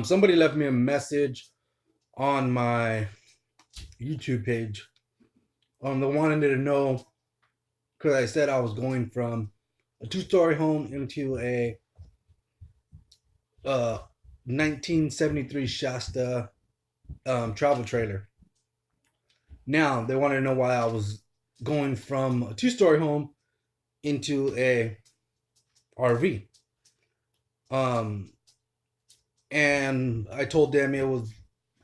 Somebody left me a message on my YouTube page. They wanted to know because I said I was going from a two-story home into a uh 1973 Shasta travel trailer. Now they wanted to know why I was going from a two-story home into a RV. Um, and I told them it was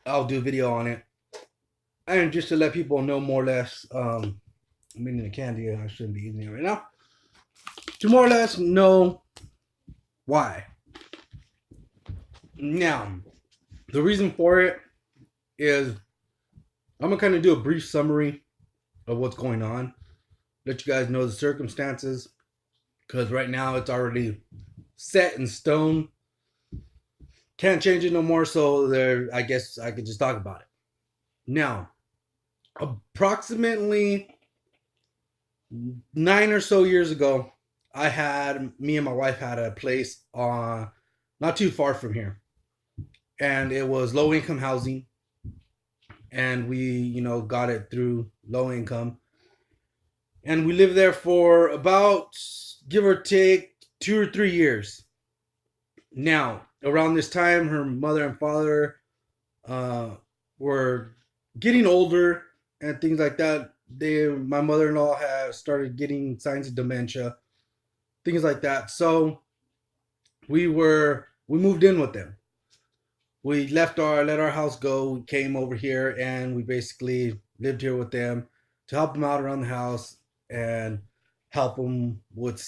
I'll do a video on it, and just to let people know more or less. I'm eating a candy. I shouldn't be eating it right now. To more or less know why. Now, the reason for it is I'm gonna kind of do a brief summary of what's going on. Let you guys know the circumstances, because right now it's already set in stone. Can't change it no more. So there, I guess I could just talk about it. Now, approximately 9 or so years ago, me and my wife had a place not too far from here, and it was low income housing, and we got it through low income, and we lived there for about, give or take, 2 or 3 years. Now, around this time, her mother and father were getting older and things like that. My mother-in-law had started getting signs of dementia, things like that. So we moved in with them. We let our house go. We came over here and we basically lived here with them to help them out around the house and help them with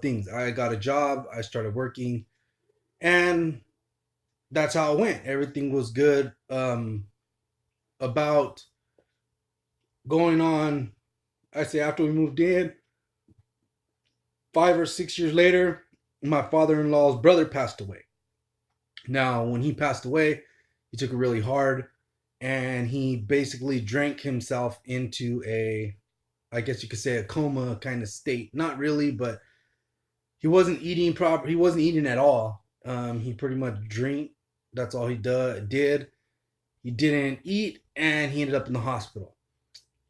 things. I got a job. I started working, and that's how it went. Everything was good. About going on, I say, after we moved in, 5 or 6 years later, my father-in-law's brother passed away. Now, when he passed away, he took it really hard, and he basically drank himself into I guess you could say, a coma kind of state. Not really, but he wasn't eating proper. He wasn't eating at all. He pretty much drank. That's all he did. He didn't eat, and he ended up in the hospital.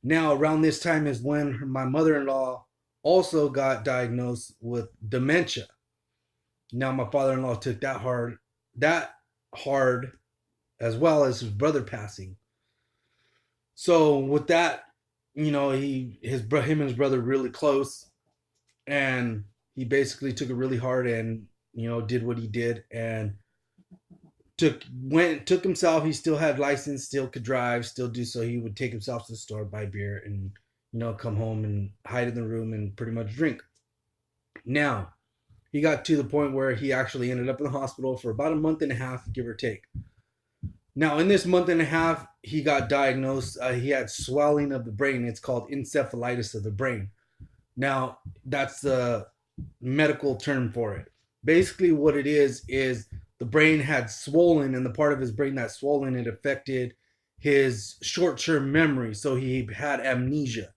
Now, around this time is when my mother-in-law also got diagnosed with dementia. Now, my father-in-law took that hard, as well as his brother passing. So with that, him and his brother really close, and he basically took it really hard, and did what he did, and took himself. He still had license, still could drive, still do so. He would take himself to the store, buy beer, and come home and hide in the room and pretty much drink. Now, he got to the point where he actually ended up in the hospital for about a month and a half, give or take. Now, in this month and a half, he got diagnosed. He had swelling of the brain. It's called encephalitis of the brain. Now, that's the medical term for it. Basically, what it is the brain had swollen, and the part of his brain that swollen, it affected his short-term memory. So he had amnesia.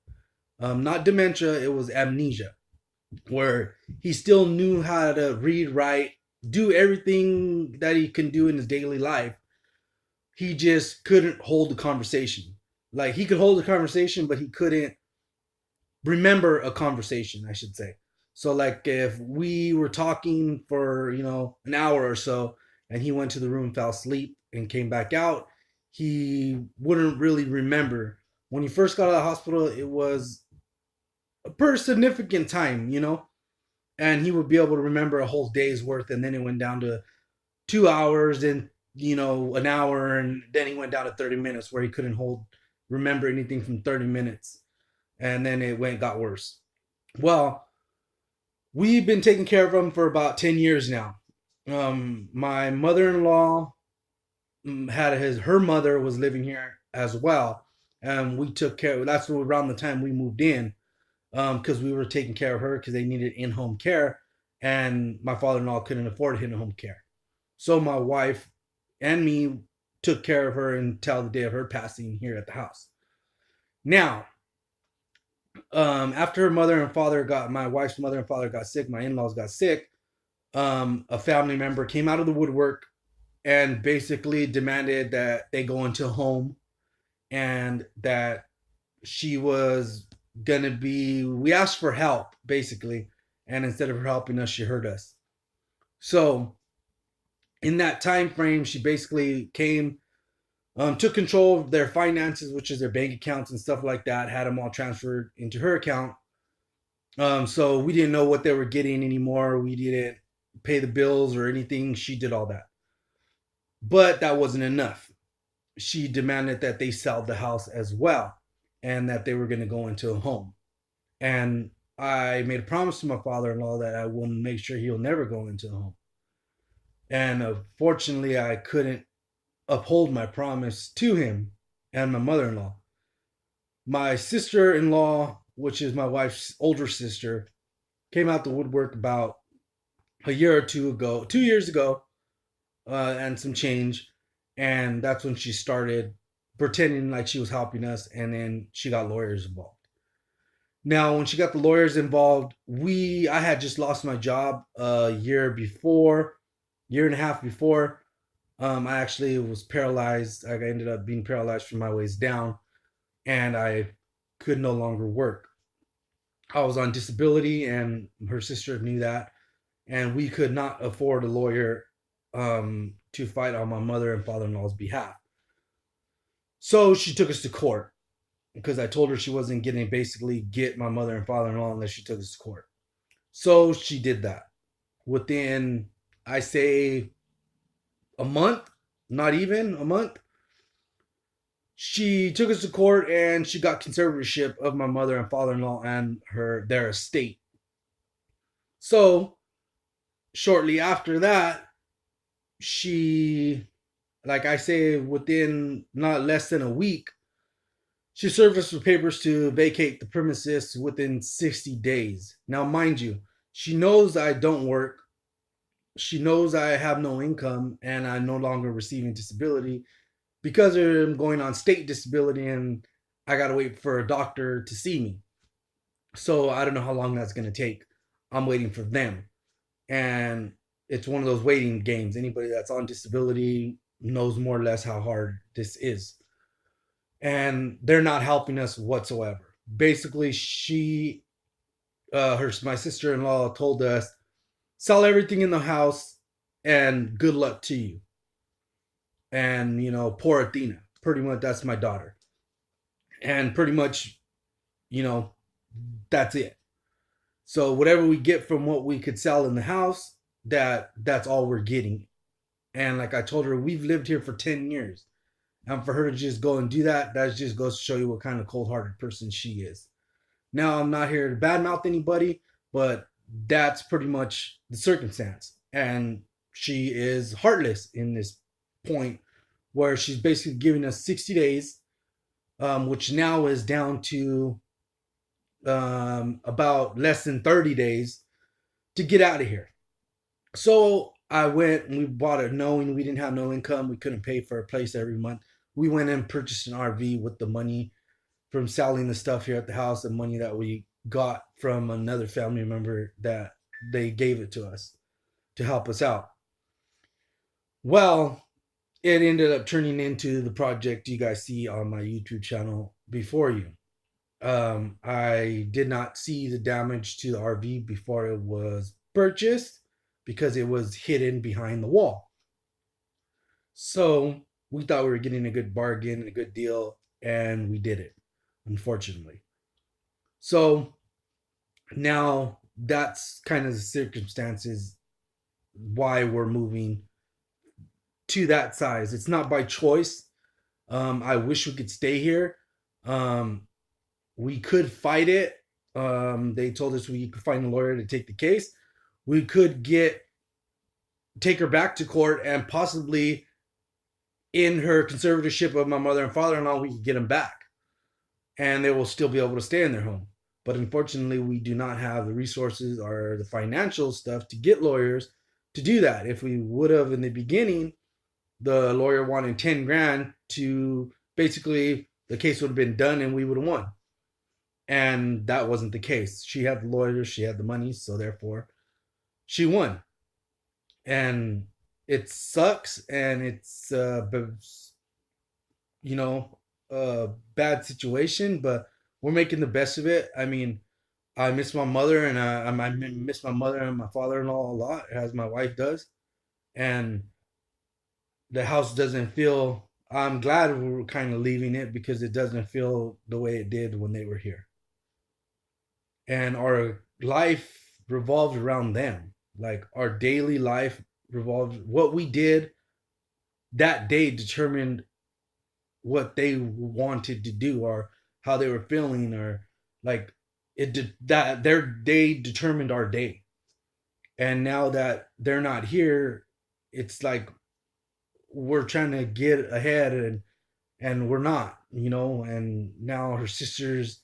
Not dementia, it was amnesia, where he still knew how to read, write, do everything that he can do in his daily life. He just couldn't hold the conversation. Like, he could hold the conversation, but he couldn't remember a conversation, I should say. So, like, if we were talking for, an hour or so, and he went to the room, fell asleep, and came back out, he wouldn't really remember. When he first got out of the hospital, it was a pretty significant time, and he would be able to remember a whole day's worth, and then it went down to 2 hours, and an hour, and then he went down to 30 minutes, where he couldn't remember anything from 30 minutes, and then it got worse. Well, we've been taking care of him for about 10 years now. My mother-in-law her mother was living here as well, and we took care. That's around the time we moved in, because we were taking care of her because they needed in-home care, and my father-in-law couldn't afford in-home care. So my wife and me took care of her until the day of her passing here at the house. Now, after my wife's mother and father got sick, my in-laws got sick. A family member came out of the woodwork and basically demanded that they go into a home, and that she was gonna be, we asked for help basically, and instead of her helping us, she hurt us. So in that time frame, she basically came, took control of their finances, which is their bank accounts and stuff like that, had them all transferred into her account. So we didn't know what they were getting anymore. We didn't pay the bills or anything. She did all that. But that wasn't enough. She demanded that they sell the house as well, and that they were going to go into a home. And I made a promise to my father-in-law that I will make sure he'll never go into a home. And fortunately, I couldn't uphold my promise to him and my mother-in-law. My sister-in-law, which is my wife's older sister, came out the woodwork about a year or two ago, 2 years ago, and some change. And that's when she started pretending like she was helping us, and then she got lawyers involved. Now, when she got the lawyers involved, I had just lost my job a year before, year and a half before. I actually was paralyzed. I ended up being paralyzed from my waist down, and I could no longer work. I was on disability, and her sister knew that, and we could not afford a lawyer to fight on my mother and father-in-law's behalf. So she took us to court, because I told her she wasn't going to basically get my mother and father-in-law unless she took us to court. So she did that. Within, I say, a month, not even a month, she took us to court, and she got conservatorship of my mother and father-in-law and their estate. So shortly after that, she, like I say, within not less than a week, she served us with papers to vacate the premises within 60 days. Now, mind you, she knows I don't work. She knows I have no income, and I'm no longer receiving disability because I'm going on state disability, and I got to wait for a doctor to see me. So I don't know how long that's going to take. I'm waiting for them. And it's one of those waiting games. Anybody that's on disability knows more or less how hard this is. And they're not helping us whatsoever. Basically, my sister-in-law told us, sell everything in the house and good luck to you. And, poor Athena. Pretty much, that's my daughter. And pretty much, that's it. So whatever we get from what we could sell in the house, that's all we're getting. And like I told her, we've lived here for 10 years. And for her to just go and do that just goes to show you what kind of cold-hearted person she is. Now, I'm not here to badmouth anybody, but that's pretty much the circumstance. And she is heartless in this point, where she's basically giving us 60 days, which now is down to about less than 30 days to get out of here. So I went and we bought it knowing we didn't have no income. We couldn't pay for a place every month. We went and purchased an RV with the money from selling the stuff here at the house, the money that we got from another family member that they gave it to us to help us out. Well, it ended up turning into the project you guys see on my YouTube channel before you. I did not see the damage to the RV before it was purchased because it was hidden behind the wall. So we thought we were getting a good bargain, a good deal, and we did it, unfortunately. So now that's kind of the circumstances why we're moving to that size. It's not by choice. I wish we could stay here. We could fight it. They told us we could find a lawyer to take the case. We could take her back to court, and possibly in her conservatorship of my mother and father-in-law, we could get them back, and they will still be able to stay in their home. But unfortunately, we do not have the resources or the financial stuff to get lawyers to do that. If we would have in the beginning, the lawyer wanted 10 grand to basically, the case would have been done and we would have won. And that wasn't the case. She had the lawyers, she had the money, so therefore she won. And it sucks, and it's you know a bad situation, but we're making the best of it. I mean, I miss my mother, and I miss my mother and my father-in-law a lot, as my wife does. And the house doesn't feel. I'm glad we were kind of leaving it because it doesn't feel the way it did when they were here. And our life revolved around them. Like our daily life revolved. What we did that day determined what they wanted to do, or how they were feeling, or like it did that their day determined our day. And now that they're not here, it's like we're trying to get ahead, and we're not, and now her sister's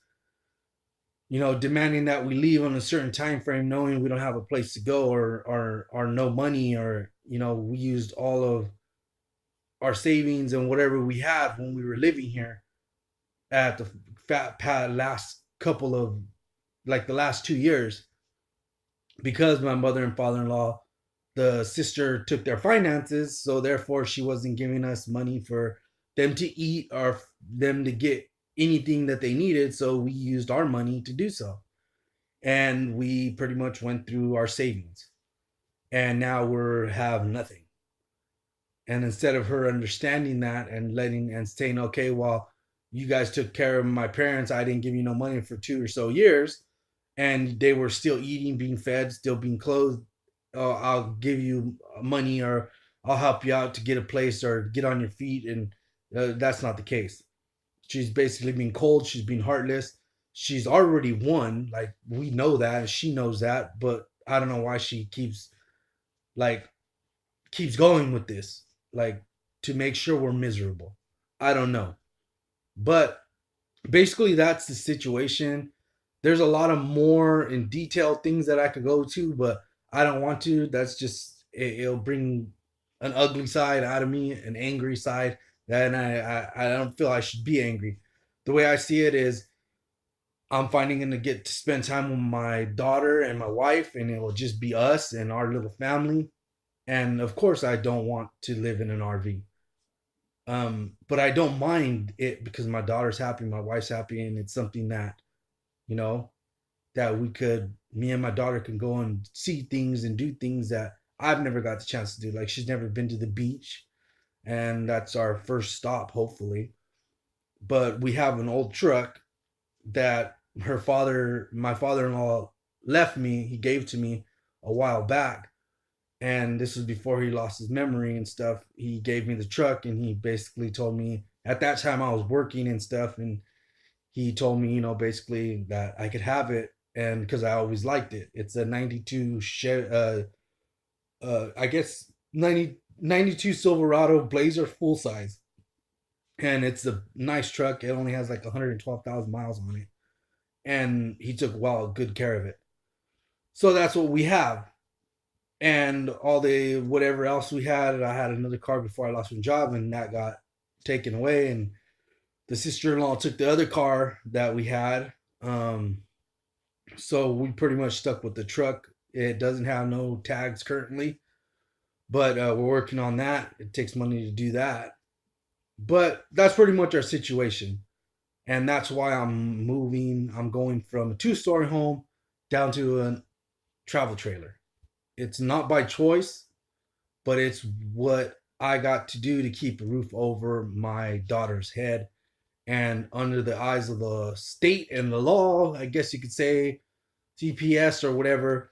demanding that we leave on a certain time frame, knowing we don't have a place to go, or no money, or we used all of our savings and whatever we had when we were living here at the last couple of, like, the last 2 years, because my mother and father-in-law, the sister took their finances, so therefore she wasn't giving us money for them to eat or them to get anything that they needed, so we used our money to do so. And we pretty much went through our savings, and now we're have nothing. And instead of her understanding that and letting and saying, okay, well, you guys took care of my parents, I didn't give you no money for 2 or so years, and they were still eating, being fed, still being clothed, I'll give you money, or I'll help you out to get a place or get on your feet. And that's not the case. She's basically being cold. She's being heartless. She's already won. Like, we know that, and she knows that. But I don't know why she like keeps going with this, like, to make sure we're miserable. I don't know, but basically that's the situation. There's a lot of more in detail things that I could go to, but I don't want to. That's just it'll bring an ugly side out of me, an angry side, and I don't feel I should be angry. The way I see it is, I'm finally gonna get to spend time with my daughter and my wife, and it will just be us and our little family. And of course, I don't want to live in an RV. But I don't mind it because my daughter's happy, my wife's happy, and it's something that, you know, that me and my daughter can go and see things and do things that I've never got the chance to do. Like, she's never been to the beach, and that's our first stop, hopefully. But we have an old truck that my father-in-law left me. He gave to me a while back, and this was before he lost his memory and stuff. He gave me the truck, and he basically told me, at that time I was working and stuff, and he told me, basically that I could have it, and because I always liked it. It's a 92 I guess 92 Silverado Blazer full size, and it's a nice truck. It only has like 112,000 miles on it, and he took good care of it. So that's what we have. And all the whatever else we had, I had another car before I lost my job, and that got taken away. And the sister-in-law took the other car that we had. So we pretty much stuck with the truck. It doesn't have no tags currently, but we're working on that. It takes money to do that, but that's pretty much our situation. And that's why I'm moving. I'm going from a two-story home down to a travel trailer. It's not by choice, but it's what I got to do to keep a roof over my daughter's head. And under the eyes of the state and the law, I guess you could say, CPS or whatever,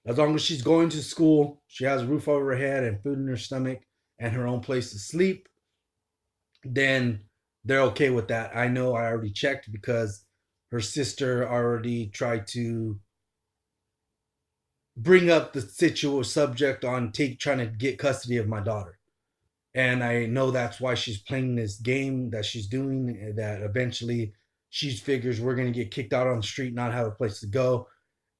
as long as she's going to school, she has a roof over her head and food in her stomach and her own place to sleep, then they're okay with that. I know, I already checked, because her sister already tried to bring up the subject on trying to get custody of my daughter. And I know that's why she's playing this game that she's doing, that eventually she figures we're going to get kicked out on the street, not have a place to go,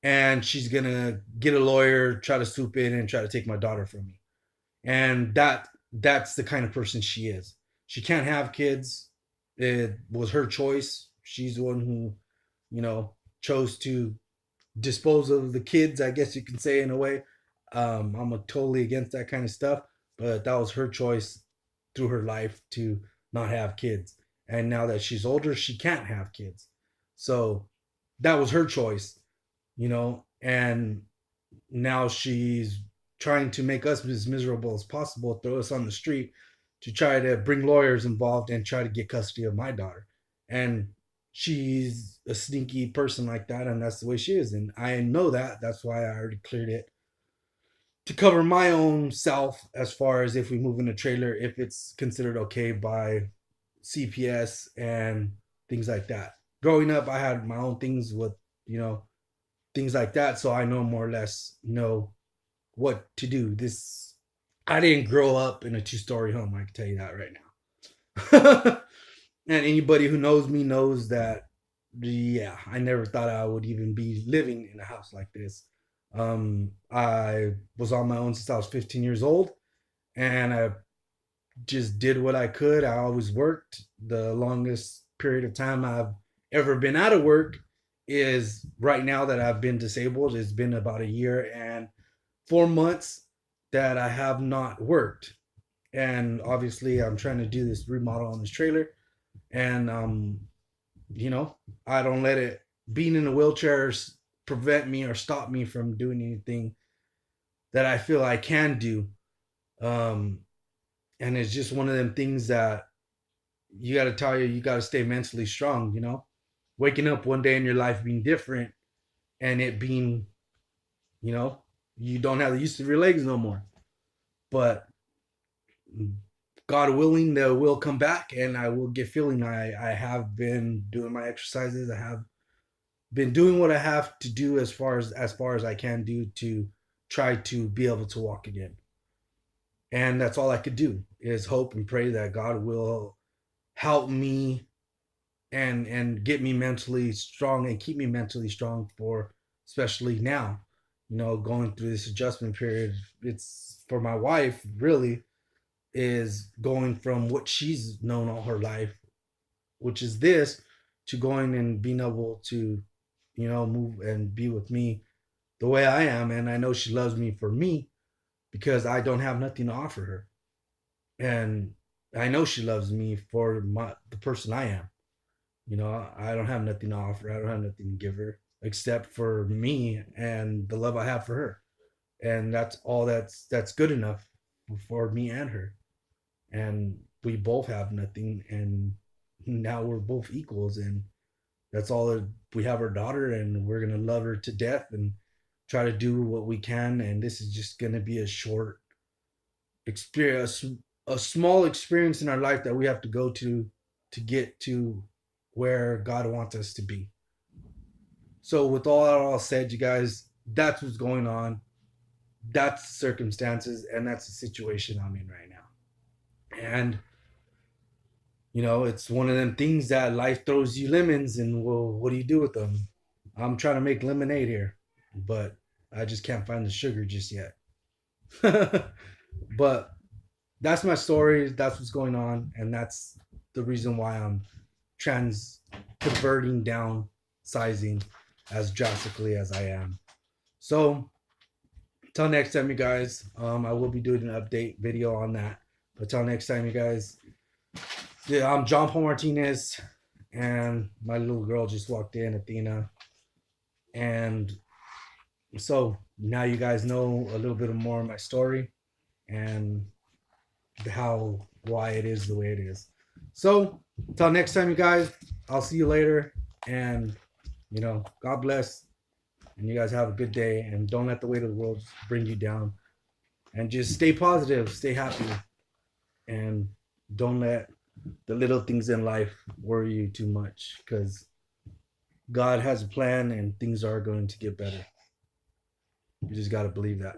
and she's going to get a lawyer, try to swoop in and try to take my daughter from me. And that's the kind of person she is. She can't have kids. It was her choice. She's the one who, chose to dispose of the kids, I guess you can say, in a way. I'm totally against that kind of stuff. but that was her choice through her life to not have kids. And now that she's older, she can't have kids. So that was her choice, you know, and now she's trying to make us as miserable as possible, throw us on the street to try to bring lawyers involved and try to get custody of my daughter. And she's a sneaky person like that, and that's the way she is. And I know that. That's why I already cleared it to cover my own self as far as if we move in a trailer, if it's considered okay by CPS and things like that. Growing up, I had my own things with, you know, things like that. So I know more or less know what to do. This, I didn't grow up in a 2-story home. I can tell you that right now. And anybody who knows me knows that, yeah, I never thought I would even be living in a house like this. I was on my own since I was 15 years old, and I just did what I could. I always worked. The longest period of time I've ever been out of work is right now that I've been disabled. It's been about a year and 4 months that I have not worked. And obviously, I'm trying to do this remodel on this trailer. And, you know, I don't let it, being in a wheelchair, prevent me or stop me from doing anything that I feel I can do. Um, and it's just one of them things that you got to tell you got to stay mentally strong, you know, waking up one day in your life being different and it being, you know, you don't have the use of your legs no more, but God willing, they will come back and I will get feeling. I have been doing my exercises. I have been doing what I have to do as far as I can do to try to be able to walk again. And that's all I could do is hope and pray that God will help me and get me mentally strong and keep me mentally strong for especially now, you know, going through this adjustment period. It's for my wife really is going from what she's known all her life, which is this, to going and being able to, you know, move and be with me the way I am. And I know she loves me for me because I don't have nothing to offer her. And I know she loves me for the person I am. You know, I don't have nothing to offer. I don't have nothing to give her except for me and the love I have for her. And that's all that's good enough for me and her. And we both have nothing, and now we're both equals, and that's all that we have. Our daughter, and we're gonna love her to death and try to do what we can. And this is just gonna be a short experience, a small experience in our life that we have to go to get to where God wants us to be. So with all that all said, you guys, that's what's going on. That's the circumstances, and that's the situation I'm in right now. And you know, it's one of them things that life throws you lemons, and well, what do you do with them? I'm trying to make lemonade here, but I just can't find the sugar just yet. But that's my story. That's what's going on, and that's the reason why I'm trans converting down sizing as drastically as I am. So till next time, you guys, I will be doing an update video on that. But till next time, you guys, yeah, I'm John Paul Martinez, and my little girl just walked in, Athena. And so now you guys know a little bit more of my story and why it is the way it is. So until next time, you guys, I'll see you later. And, you know, God bless. And you guys have a good day. And don't let the weight of the world bring you down. And just stay positive, stay happy. And don't let the little things in life worry you too much, because God has a plan and things are going to get better. You just got to believe that.